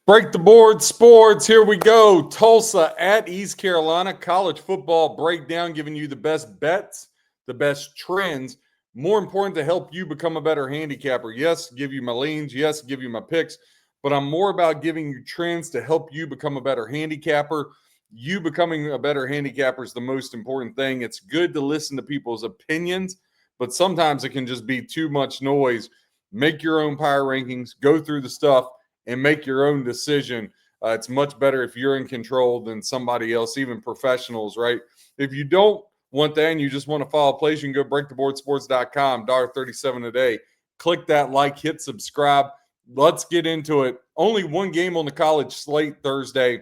Break the board sports. Here we go. Tulsa at East Carolina college football breakdown, giving you the best bets, the best trends. More important, to help you become a better handicapper. Yes, give you my leans. Yes, give you my picks. But I'm more about giving you trends to help you become a better handicapper. You becoming a better handicapper is the most important thing. It's good to listen to people's opinions, but sometimes it can just be too much noise. Make your own power rankings, go through the stuff, and make your own decision. It's much better if you're in control than somebody else, even professionals, right? If you don't want that and you just want to follow plays, you can go breaktheboardsports.com, $1.37 a day. Click that like, hit subscribe. Let's get into it. Only one game on the college slate Thursday,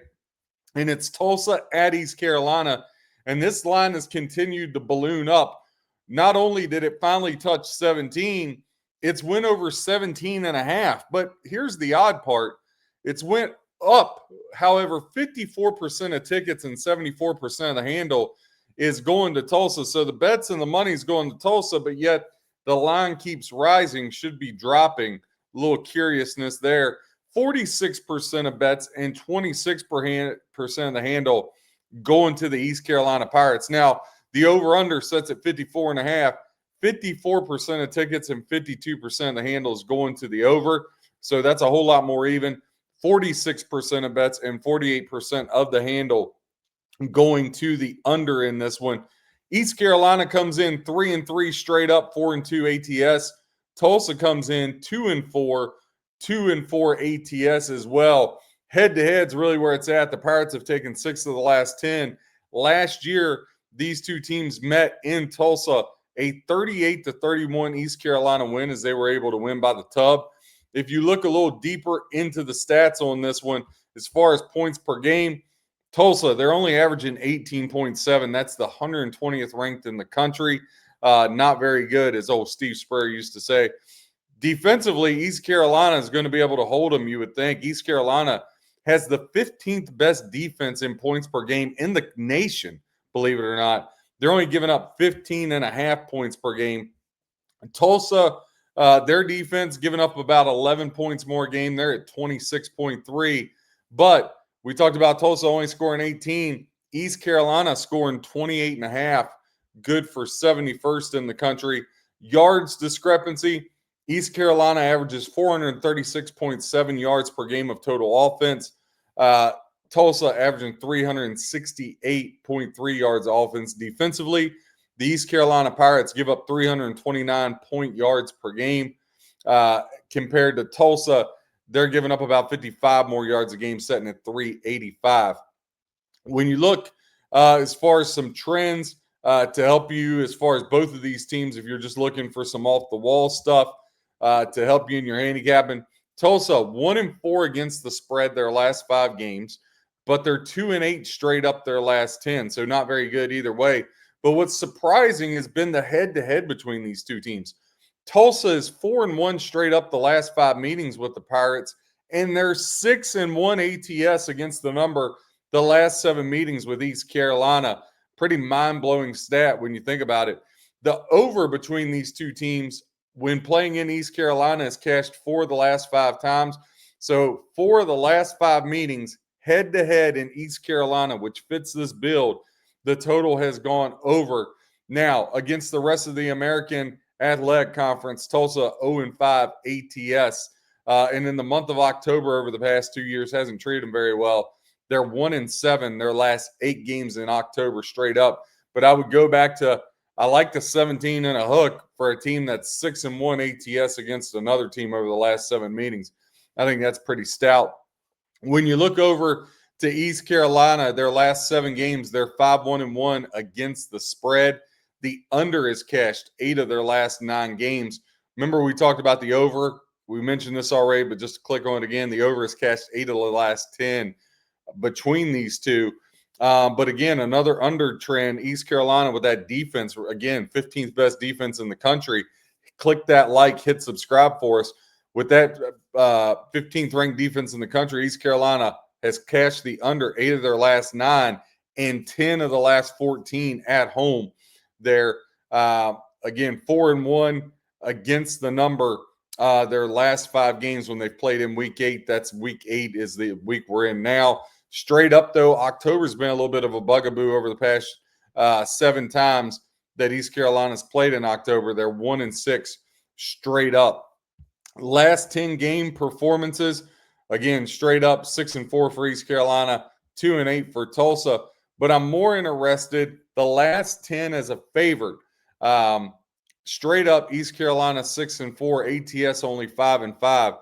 and it's Tulsa at East Carolina. And this line has continued to balloon up. Not only did it finally touch 17, it's went over 17 and a half. But here's the odd part. It's went up. However, 54% of tickets and 74% of the handle is going to Tulsa. So the bets and the money is going to Tulsa, but yet the line keeps rising, should be dropping. A little curiousness there. 46% of bets and 26% of the handle going to the East Carolina Pirates. Now, the over-under sets at 54 and a half. 54% of tickets and 52% of the handle is going to the over. So that's a whole lot more even. 46% of bets and 48% of the handle going to the under in this one. East Carolina comes in 3-3 straight up, 4-2 ATS. Tulsa comes in 2-4, 2-4 ATS as well. Head-to-head's really where it's at. The Pirates have taken 6 of the last 10. Last year, these two teams met in Tulsa. A 38-31 East Carolina win, as they were able to win by the tub. If you look a little deeper into the stats on this one, as far as points per game, Tulsa, they're only averaging 18.7. That's the 120th ranked in the country. Not very good, as old Steve Spurrier used to say. Defensively, East Carolina is going to be able to hold them, you would think. East Carolina has the 15th best defense in points per game in the nation, believe it or not. They're only giving up 15 and a half points per game. Tulsa, their defense giving up about 11 points more a game. They're at 26.3. But we talked about Tulsa only scoring 18. East Carolina scoring 28 and a half. Good for 71st in the country. Yards discrepancy. East Carolina averages 436.7 yards per game of total offense. Tulsa averaging 368.3 yards of offense. Defensively, the East Carolina Pirates give up 329 point yards per game. Compared to Tulsa, they're giving up about 55 more yards a game, setting at 385. When you look as far as some trends to help you as far as both of these teams, if you're just looking for some off-the-wall stuff to help you in your handicapping, Tulsa 1-4 against the spread their last 5 games. But they're 2-8 straight up their last 10, so not very good either way. But what's surprising has been the head-to-head between these two teams. Tulsa is 4-1 straight up the last 5 meetings with the Pirates, and they're 6-1 ATS against the number the last 7 meetings with East Carolina. Pretty mind-blowing stat when you think about it. The over between these two teams when playing in East Carolina is cashed 4 of the last 5 times. So 4 of the last 5 meetings, head-to-head in East Carolina, which fits this build, the total has gone over. Now, against the rest of the American Athletic Conference, Tulsa 0-5 ATS. And in the month of October over the past 2 years, hasn't treated them very well. They're 1-7 their last 8 games in October straight up. But I would go back to, I like the 17 and a hook for a team that's 6-1 ATS against another team over the last 7 meetings. I think that's pretty stout. When you look over to East Carolina, their last 7 games, they're 5-1-1 against the spread. The under is cashed 8 of their last 9 games. Remember, we talked about the over. We mentioned this already, but just to click on it again, the over is cashed 8 of the last 10 between these two. But again, another under trend, East Carolina with that defense, again, 15th best defense in the country. Click that like, hit subscribe for us. With that 15th ranked defense in the country, East Carolina has cashed the under 8 of their last 9 and 10 of the last 14 at home. They're, again, 4-1 against the number their last 5 games when they've played in week 8. That's week 8 is the week we're in now. Straight up, though, October's been a little bit of a bugaboo over the past 7 times that East Carolina's played in October. They're 1-6 straight up. Last 10 game performances, again, straight up 6-4 for East Carolina, 2-8 for Tulsa. But I'm more interested the last 10 as a favorite. Straight up, East Carolina 6-4, ATS only 5-5.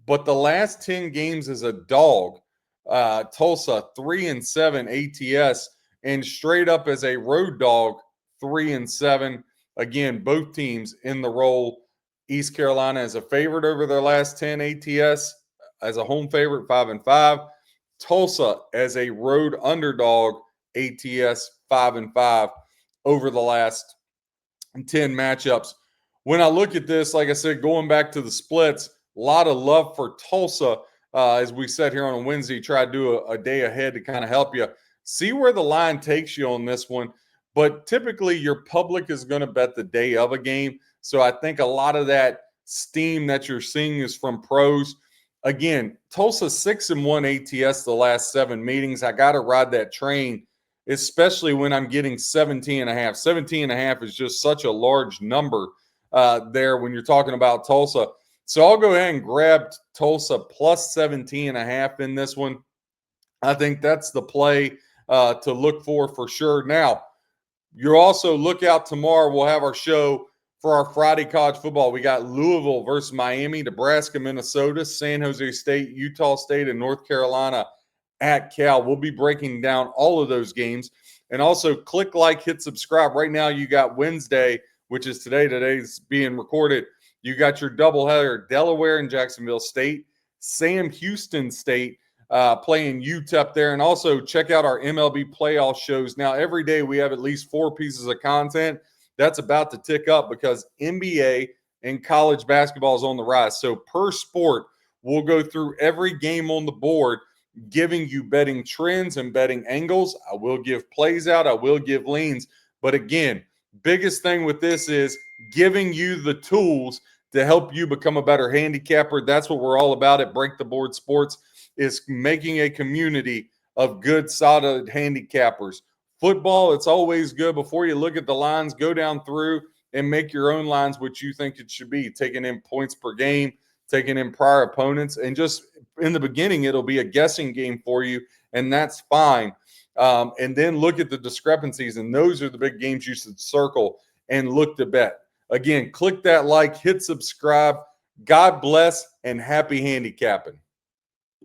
But the last 10 games as a dog, Tulsa 3-7, ATS, and straight up as a road dog 3-7. Again, both teams in the role. East Carolina as a favorite over their last 10, ATS as a home favorite 5-5. Tulsa as a road underdog, ATS 5-5 over the last 10 matchups. When I look at this, like I said, going back to the splits, a lot of love for Tulsa as we sat here on a Wednesday, try to do a day ahead to kind of help you see where the line takes you on this one. But typically, your public is going to bet the day of a game. So I think a lot of that steam that you're seeing is from pros. Again, Tulsa 6-1 ATS the last 7 meetings. I got to ride that train, especially when I'm getting 17.5. 17.5 is just such a large number there when you're talking about Tulsa. So I'll go ahead and grab Tulsa plus 17.5 in this one. I think that's the play to look for sure. Now, you'll also look out tomorrow. We'll have our show for our Friday college football. We got Louisville versus Miami, Nebraska, Minnesota, San Jose State, Utah State, and North Carolina at Cal. We'll be breaking down all of those games. And also click like, hit subscribe. Right now you got Wednesday, which is today. Today's being recorded. You got your doubleheader, Delaware and Jacksonville State, Sam Houston State playing UTEP there. And also check out our MLB playoff shows. Now, every day we have at least 4 pieces of content. That's about to tick up because NBA and college basketball is on the rise. So per sport, we'll go through every game on the board, giving you betting trends and betting angles. I will give plays out. I will give leans. But again, biggest thing with this is giving you the tools to help you become a better handicapper. That's what we're all about at Break the Board Sports, is making a community of good, solid handicappers. Football, it's always good. Before you look at the lines, go down through and make your own lines, what you think it should be, taking in points per game, taking in prior opponents. And just in the beginning, it'll be a guessing game for you, and that's fine. And then look at the discrepancies, and those are the big games you should circle and look to bet. Again, click that like, hit subscribe. God bless, and happy handicapping.